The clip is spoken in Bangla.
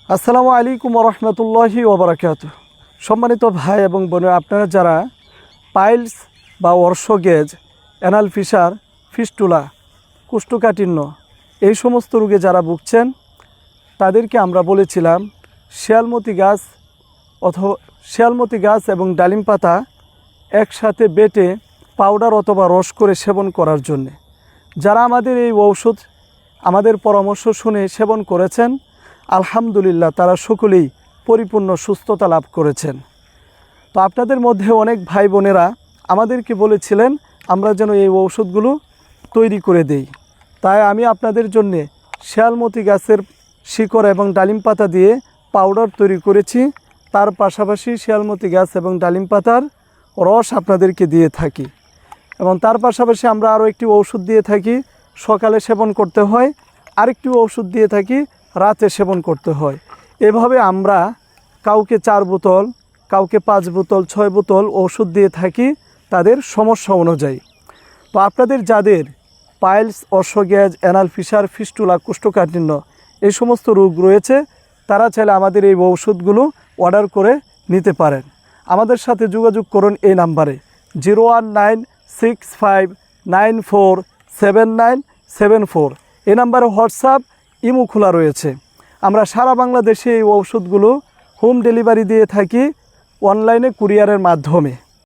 আসসালামু আলাইকুম রহমতুল্লাহি ওবরাকাতুহু। সম্মানিত ভাই এবং বোনেরা, আপনারা যারা পাইলস বা অর্শগেজ, অ্যানাল ফিসার, ফিস্টুলা, কোষ্ঠকাঠিন্য এই সমস্ত রোগে যারা ভুগছেন তাদেরকে আমরা বলেছিলাম শিয়ালমতি গাছ এবং ডালিম পাতা একসাথে বেটে পাউডার অথবা রস করে সেবন করার জন্যে। যারা আমাদের এই ঔষধ আমাদের পরামর্শ শুনে সেবন করেছেন, আলহামদুলিল্লাহ তারা সকলেই পরিপূর্ণ সুস্থতা লাভ করেছেন। তো আপনাদের মধ্যে অনেক ভাই বোনেরা আমাদেরকে বলেছিলেন আমরা যেন এই ঔষধগুলো তৈরি করে দেই। তাই আমি আপনাদের জন্যে শিয়ালমতি গাছের শিকড় এবং ডালিম পাতা দিয়ে পাউডার তৈরি করেছি। তার পাশাপাশি শিয়ালমতি গাছ এবং ডালিম পাতার রস আপনাদেরকে দিয়ে থাকি এবং তার পাশাপাশি আমরা আরও একটি ওষুধ দিয়ে থাকি, সকালে সেবন করতে হয়, আরেকটি ওষুধ দিয়ে থাকি, রাতে সেবন করতে হয়। এভাবে আমরা কাউকে 4 বোতল, কাউকে 5 বোতল, 6 বোতল ওষুধ দিয়ে থাকি তাদের সমস্যা অনুযায়ী। তো আপনাদের যাদের পাইলস, অর্শগ্যাজ, অ্যানাল ফিসার, ফিস্টুলা, কোষ্ঠকাঠিন্য এই সমস্ত রোগ রয়েছে তারা চাইলে আমাদের এই ওষুধগুলো অর্ডার করে নিতে পারেন। আমাদের সাথে যোগাযোগ করুন এই নাম্বারে 01965947974। এই নাম্বারে হোয়াটসঅ্যাপ, ইমো খোলা রয়েছে। আমরা সারা বাংলাদেশে এই ওষুধগুলো হোম ডেলিভারি দিয়ে থাকি অনলাইনে কুরিয়ারের মাধ্যমে।